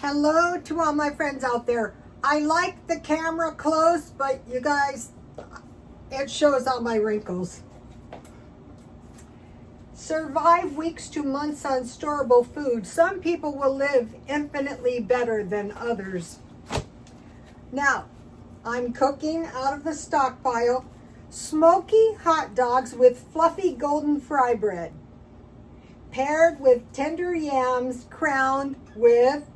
Hello to all my friends out there. I like the camera close, but you guys, it shows all my wrinkles. Survive weeks to months on storable food. Some people will live infinitely better than others. Now, I'm cooking out of the stockpile smoky hot dogs with fluffy golden fry bread, paired with tender yams, crowned with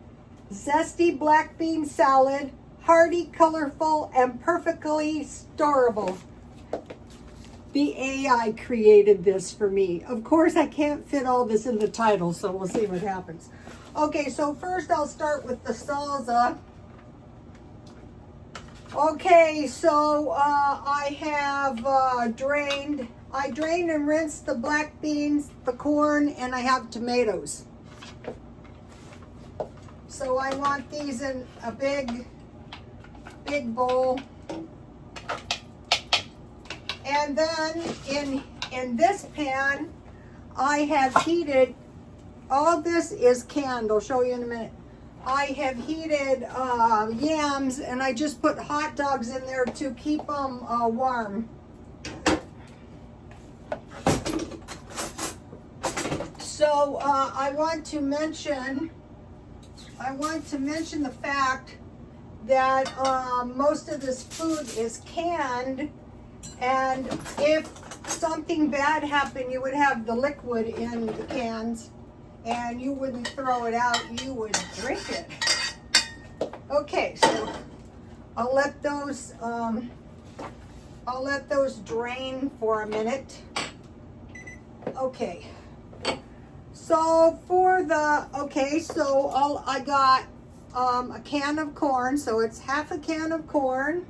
zesty black bean salad, hearty, colorful, and perfectly storable. The AI created this for me. Of course, I can't fit all this in the title, so we'll see what happens. Okay, so first I'll start with the salsa. Okay, so I have drained and rinsed the black beans, the corn, and I have tomatoes. So I want these in a big bowl. And then in this pan, I have heated, all this is canned, I'll show you in a minute. I have heated yams, and I just put hot dogs in there to keep them warm. So I want to mention the fact that most of this food is canned, and if something bad happened, you would have the liquid in the cans, and you wouldn't throw it out, you would drink it. Okay, so I'll let those drain for a minute. Okay. So I got a can of corn, so it's half a can of corn,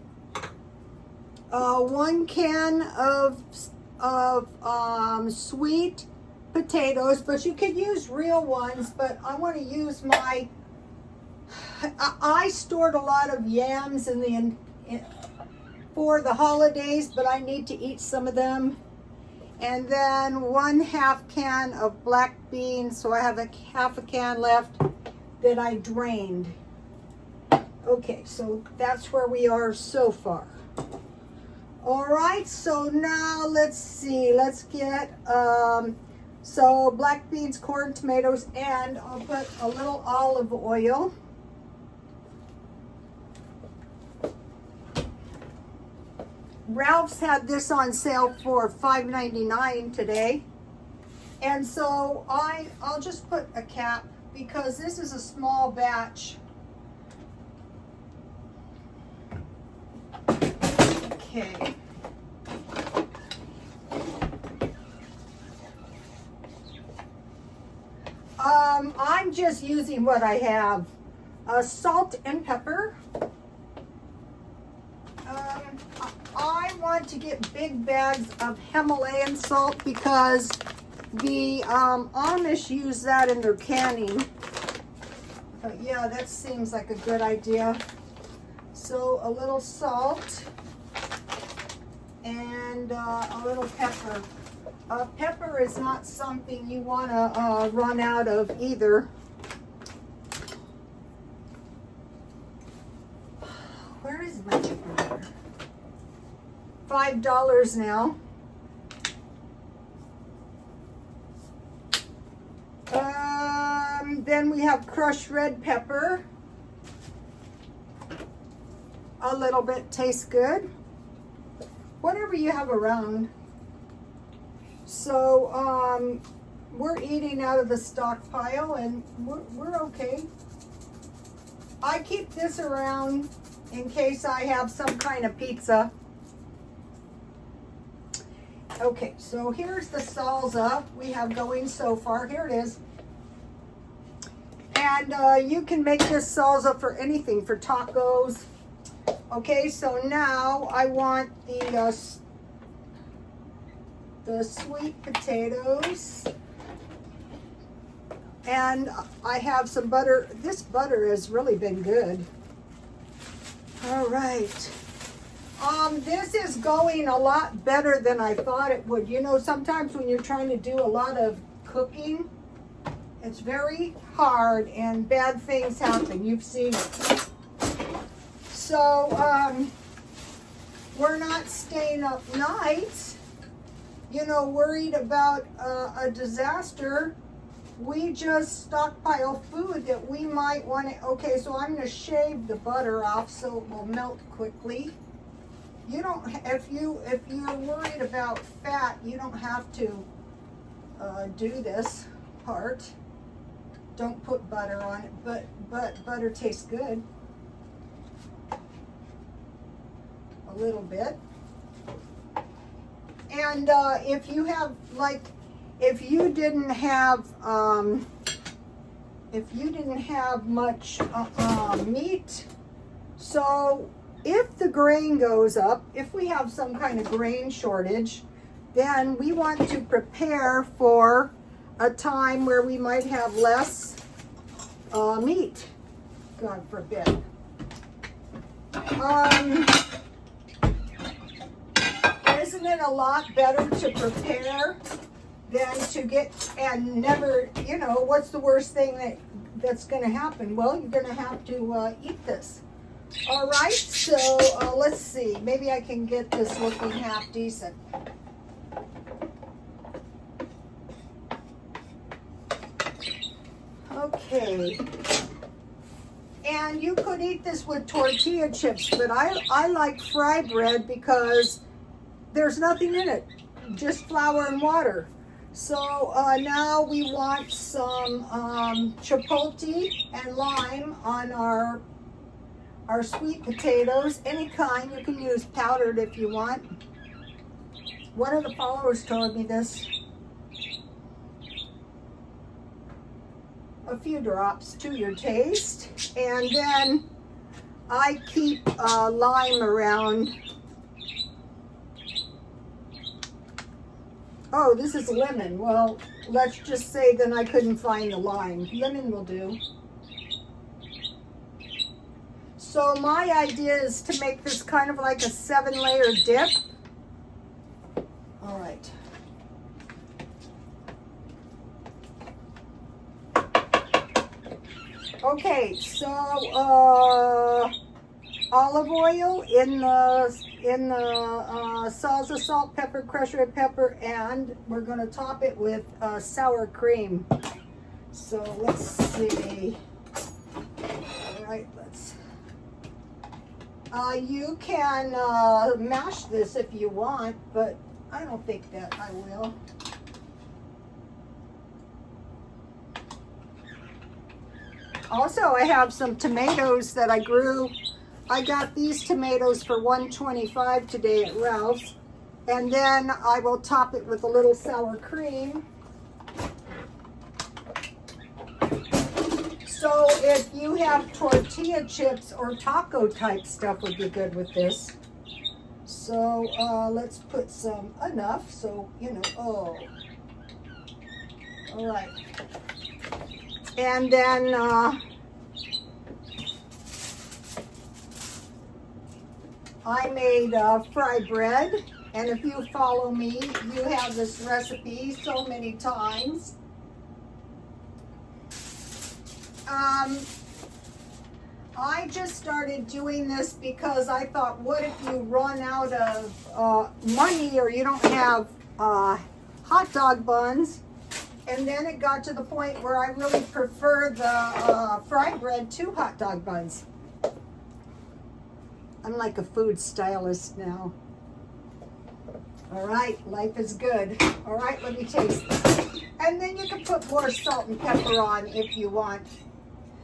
1 can of sweet potatoes, but you could use real ones, but I want to use I stored a lot of yams for the holidays, but I need to eat some of them. And then 1/2 can of black beans, so I have half a can left that I drained. Okay, so that's where we are so far. All right, so now let's see, let's get, so black beans, corn, tomatoes, and I'll put a little olive oil. Ralph's had this on sale for $5.99 today. And so I'll just put a cap because this is a small batch. Okay. I'm just using what I have. Salt and pepper. I want to get big bags of Himalayan salt because the Amish use that in their canning. But yeah, that seems like a good idea. So a little salt and a little pepper. Pepper is not something you want to run out of either. Where is my pepper? $5 now. Then we have crushed red pepper. A little bit tastes good. Whatever you have around. So we're eating out of the stockpile, and we're okay. I keep this around in case I have some kind of pizza. Okay, so here's the salsa we have going so far. Here it is. And you can make this salsa for anything, for tacos. Okay, so now I want the sweet potatoes. And I have some butter. This butter has really been good. All right. This is going a lot better than I thought it would. You know, sometimes when you're trying to do a lot of cooking, It's very hard and bad things happen. You've seen it. So we're not staying up nights, you know, worried about a disaster. We just stockpile food that we might want to. Okay, so I'm going to shave the butter off so it will melt quickly. You don't, if you're worried about fat, you don't have to do this part. Don't put butter on it, but butter tastes good. A little bit. And if you have, like, if you didn't have much meat, so if the grain goes up, if we have some kind of grain shortage, then we want to prepare for a time where we might have less meat, God forbid. Isn't it a lot better to prepare than to get and never, you know, what's the worst thing that's going to happen? Well, you're going to have to eat this. All right, so let's see. Maybe I can get this looking half decent. Okay. And you could eat this with tortilla chips, but I like fry bread because there's nothing in it, just flour and water. So now we want some chipotle and lime on our sweet potatoes, any kind. You can use powdered if you want. One of the followers told me this. A few drops to your taste. And then I keep lime around. Oh, this is lemon. Well, let's just say then I couldn't find the lime. Lemon will do. So my idea is to make this kind of like a 7-layer dip. All right. Okay, so olive oil in the salsa, salt, pepper, crushed red pepper, and we're going to top it with sour cream. So let's see. All right, let's. You can mash this if you want, but I don't think that I will. Also, I have some tomatoes that I grew. I got these tomatoes for $1.25 today at Ralph's. And then I will top it with a little sour cream. So if you have tortilla chips or taco type stuff would be good with this. So let's put some, enough, so, you know, oh. All right. And then I made fried bread, and if you follow me, you have this recipe so many times. I just started doing this because I thought, what if you run out of money or you don't have hot dog buns? And then it got to the point where I really prefer the fried bread to hot dog buns. I'm like a food stylist now. All right, life is good. All right, let me taste this. And then you can put more salt and pepper on if you want.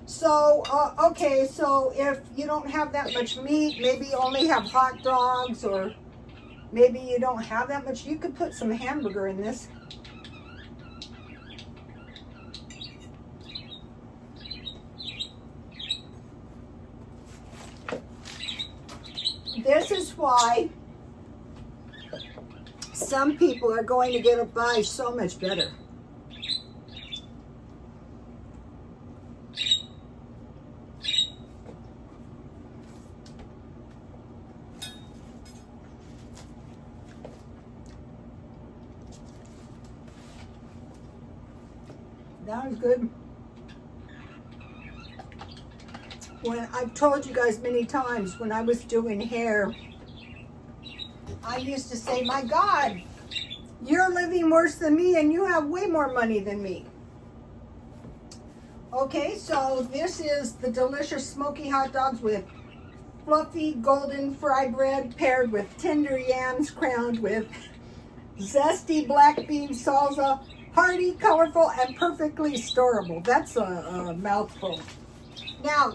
So, okay, so if you don't have that much meat, maybe you only have hot dogs, or maybe you don't have that much, you could put some hamburger in this. This is why some people are going to get by so much better. That was good. When I've told you guys many times, when I was doing hair, I used to say, my God, you're living worse than me and you have way more money than me. Okay, so this is the delicious smoky hot dogs with fluffy golden fry bread paired with tender yams crowned with zesty black bean salsa, hearty, colorful, and perfectly storable. That's a mouthful. Now,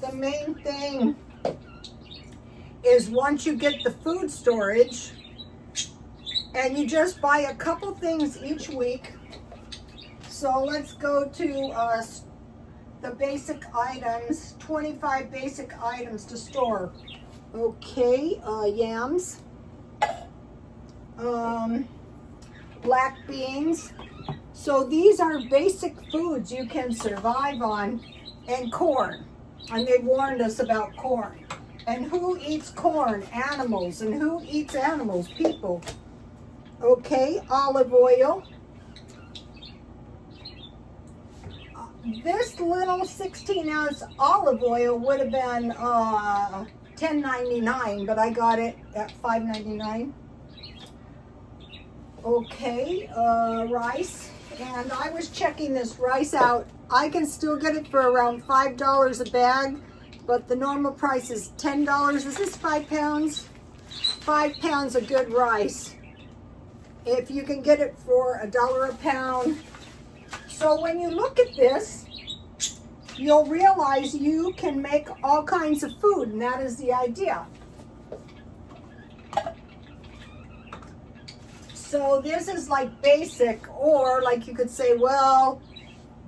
the main thing is once you get the food storage and you just buy a couple things each week. So let's go to the basic items, 25 basic items to store. Okay, yams, black beans. So these are basic foods you can survive on, and corn. And they warned us about corn. And who eats corn? Animals. And who eats animals? People. Okay, olive oil. This little 16-ounce olive oil would have been $10.99, but I got it at $5.99. Okay, rice. And I was checking this rice out. I can still get it for around $5 a bag, but the normal price is $10. Is this 5 pounds? 5 pounds of good rice. If you can get it for $1 a pound. So when you look at this, you'll realize you can make all kinds of food, and that is the idea. So this is like basic, or like you could say, well,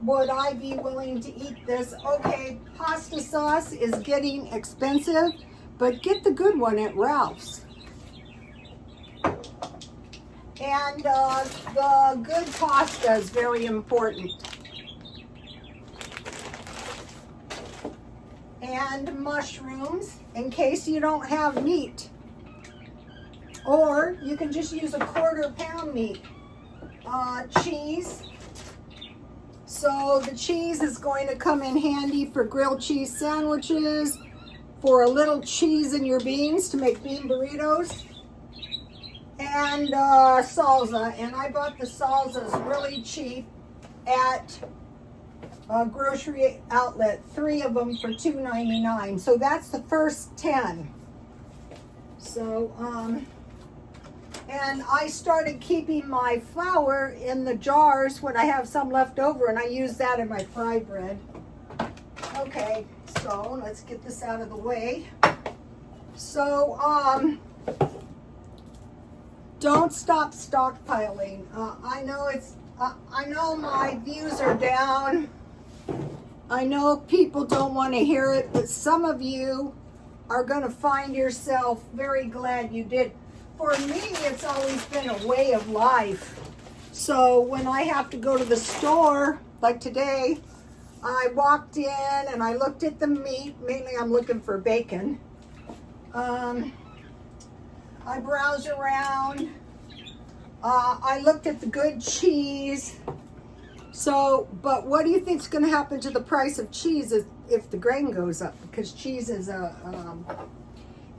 would I be willing to eat this? Okay, pasta sauce is getting expensive, but get the good one at Ralph's. And the good pasta is very important. And mushrooms, in case you don't have meat. Or you can just use a 1/4 pound meat. Cheese. So the cheese is going to come in handy for grilled cheese sandwiches, for a little cheese in your beans to make bean burritos. And salsa, and I bought the salsas really cheap at a grocery outlet, 3 of them for $2.99. So that's the first 10. So and I started keeping my flour in the jars when I have some left over, and I use that in my fry bread. Okay, so let's get this out of the way. So don't stop stockpiling. I know my views are down. I know people don't want to hear it, but some of you are going to find yourself very glad you did. For me, it's always been a way of life. So when I have to go to the store, like today, I walked in and I looked at the meat. Mainly I'm looking for bacon. I browsed around. I looked at the good cheese. So, but what do you think is going to happen to the price of cheese if the grain goes up? Because cheese is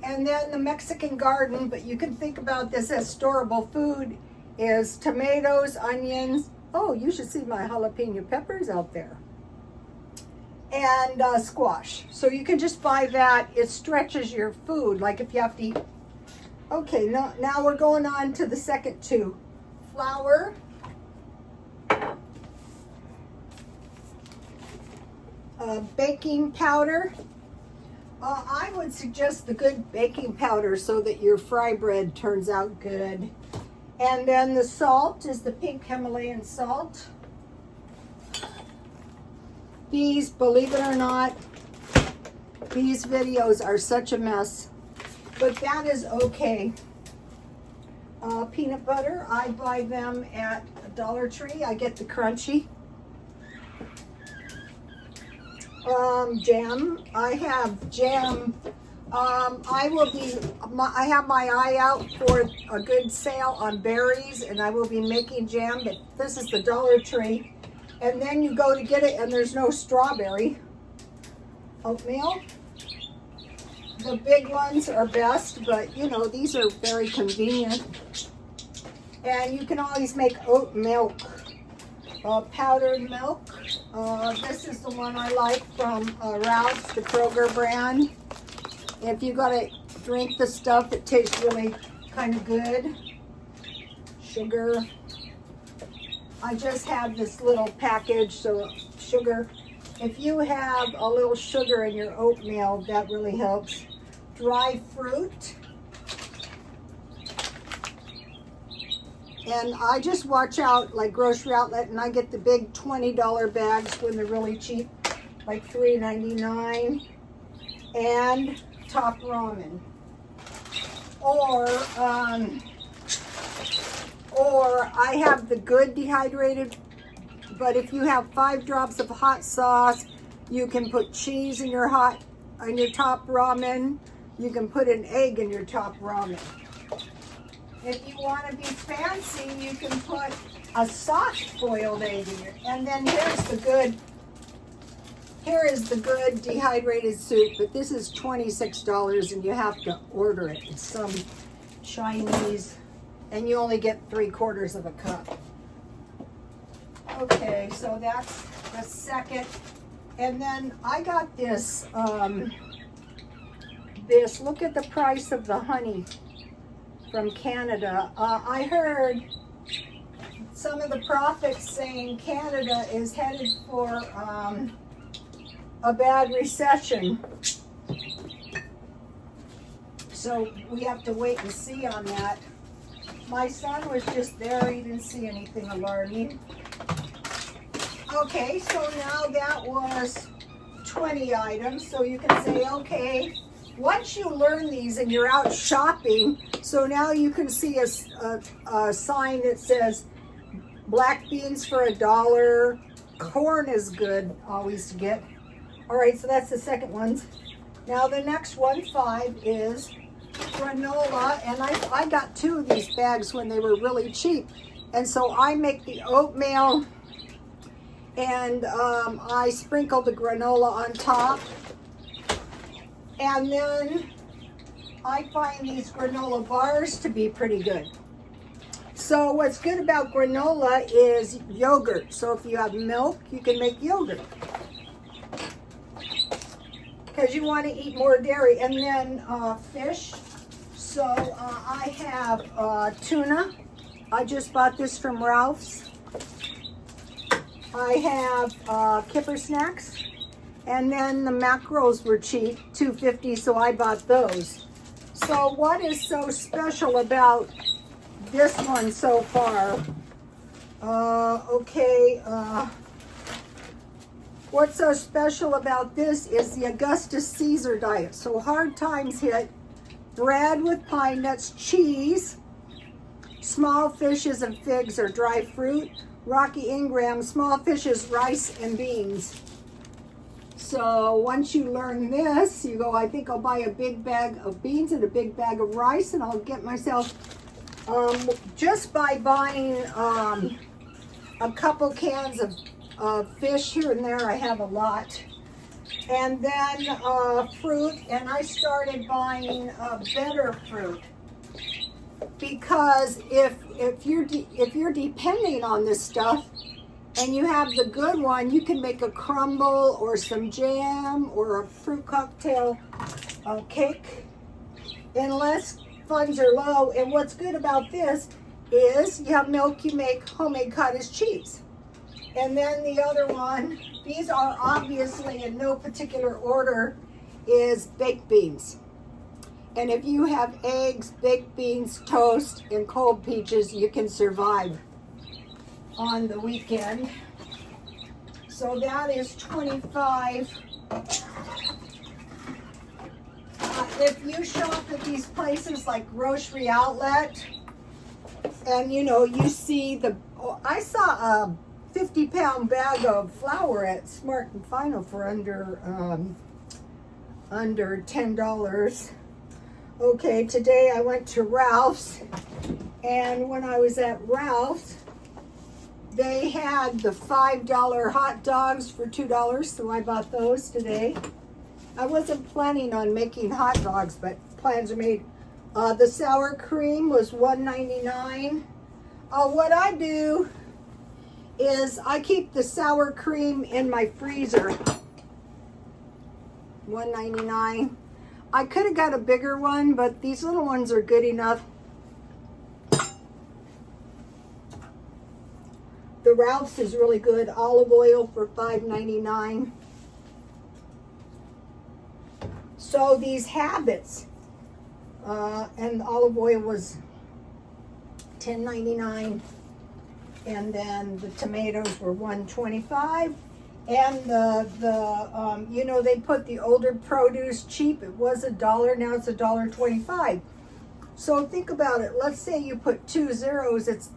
and then the Mexican garden, but you can think about this as storable food, is tomatoes, onions. Oh, you should see my jalapeno peppers out there. And squash. So you can just buy that. It stretches your food, like if you have to eat. Okay, now we're going on to the second 2. Flour. Baking powder. I would suggest the good baking powder so that your fry bread turns out good. And then the salt is the pink Himalayan salt. These, believe it or not, these videos are such a mess, but that is okay. Peanut butter, I buy them at Dollar Tree. I get the crunchy. Jam. I have jam. I have my eye out for a good sale on berries, and I will be making jam, but this is the Dollar Tree. And then you go to get it and there's no strawberry. Oatmeal. The big ones are best, but you know, these are very convenient. And you can always make oat milk, powdered milk. This is the one I like from Ralph's, the Kroger brand. If you gotta drink the stuff, it tastes really kind of good. Sugar. I just have this little package, so sugar. If you have a little sugar in your oatmeal, that really helps. Dry fruit. And I just watch out, like grocery outlet, and I get the big $20 bags when they're really cheap, like $3.99. And top ramen. Or I have the good dehydrated, but if you have 5 drops of hot sauce, you can put cheese in your top ramen. You can put an egg in your top ramen. If you want to be fancy, you can put a soft boiled egg in it. And then here is the good dehydrated soup, but this is $26 and you have to order it. It's some Chinese, and you only get 3/4 of a cup. Okay, so that's the second. And then I got this, look at the price of the honey from Canada. I heard some of the prophets saying Canada is headed for a bad recession. So we have to wait and see on that. My son was just there, he didn't see anything alarming. Okay, so now that was 20 items, so you can say, okay, once you learn these and you're out shopping, so now you can see a sign that says black beans for $1, corn is good always to get. All right, so that's the second one. Now the next one, 5, is granola, and I got 2 of these bags when they were really cheap. And so I make the oatmeal, and I sprinkle the granola on top. And then I find these granola bars to be pretty good. So what's good about granola is yogurt. So if you have milk, you can make yogurt, because you want to eat more dairy. And then fish. So I have tuna. I just bought this from Ralph's. I have Kipper Snacks. And then the mackerels were cheap, $2.50, so I bought those. So what is so special about this one so far? What's so special about this is the Augustus Caesar diet. So hard times hit, bread with pine nuts, cheese, small fishes and figs or dry fruit, Rocky Ingram, small fishes, rice and beans. So once you learn this, you go, I think I'll buy a big bag of beans and a big bag of rice, and I'll get myself, just by buying a couple cans of fish here and there, I have a lot. And then fruit, and I started buying better fruit. Because if you're depending on this stuff, and you have the good one, you can make a crumble or some jam or a fruit cocktail cake unless funds are low. And what's good about this is you have milk, you make homemade cottage cheese. And then the other one, these are obviously in no particular order, is baked beans. And if you have eggs, baked beans, toast, and cold peaches, you can survive on the weekend. So that is 25. If you shop at these places like Grocery Outlet, and you know, you see I saw a 50-pound bag of flour at Smart and Final for under $10. Okay, today I went to Ralph's, and when I was at Ralph's, They had the $5 hot dogs for $2, so I bought those today. I wasn't planning on making hot dogs, but plans are made. The sour cream was $1.99. What I do is I keep the sour cream in my freezer. $1.99. I could have got a bigger one, but these little ones are good enough. The Ralph's is really good. Olive oil for $5.99. So these Habits, and olive oil was $10.99. And then the tomatoes were $1.25. And you know, they put the older produce cheap. It was $1, now it's $1.25. So think about it. Let's say you put 2 zeros, it's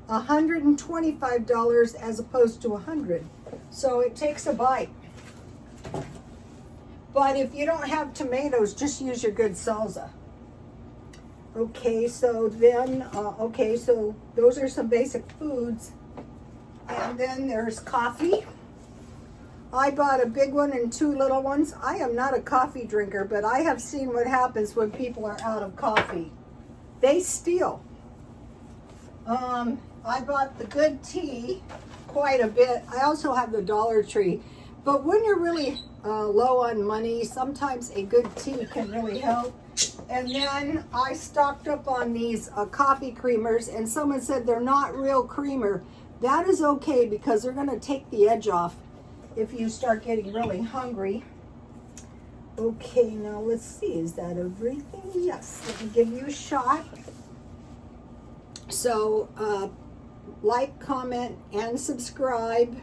$125 as opposed to $100. So it takes a bite. But if you don't have tomatoes, just use your good salsa. Okay, so then, so those are some basic foods. And then there's coffee. I bought a big one and 2 little ones. I am not a coffee drinker, but I have seen what happens when people are out of coffee. They steal. I bought the good tea quite a bit. I also have the Dollar Tree. But when you're really low on money, sometimes a good tea can really help. And then I stocked up on these coffee creamers, and someone said they're not real creamer. That is okay, because they're going to take the edge off if you start getting really hungry. Okay, now let's see. Is that everything? Yes. Let me give you a shot. So, like, comment, and subscribe.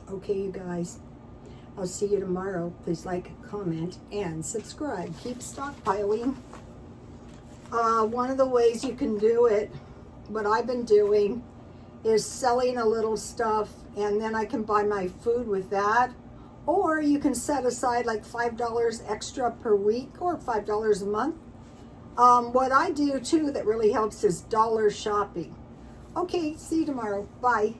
Okay, you guys. I'll see you tomorrow. Please like, comment, and subscribe. Keep stockpiling. One of the ways you can do it, what I've been doing, is selling a little stuff, and then I can buy my food with that. Or you can set aside like $5 extra per week or $5 a month. What I do too that really helps is dollar shopping. Okay, see you tomorrow. Bye.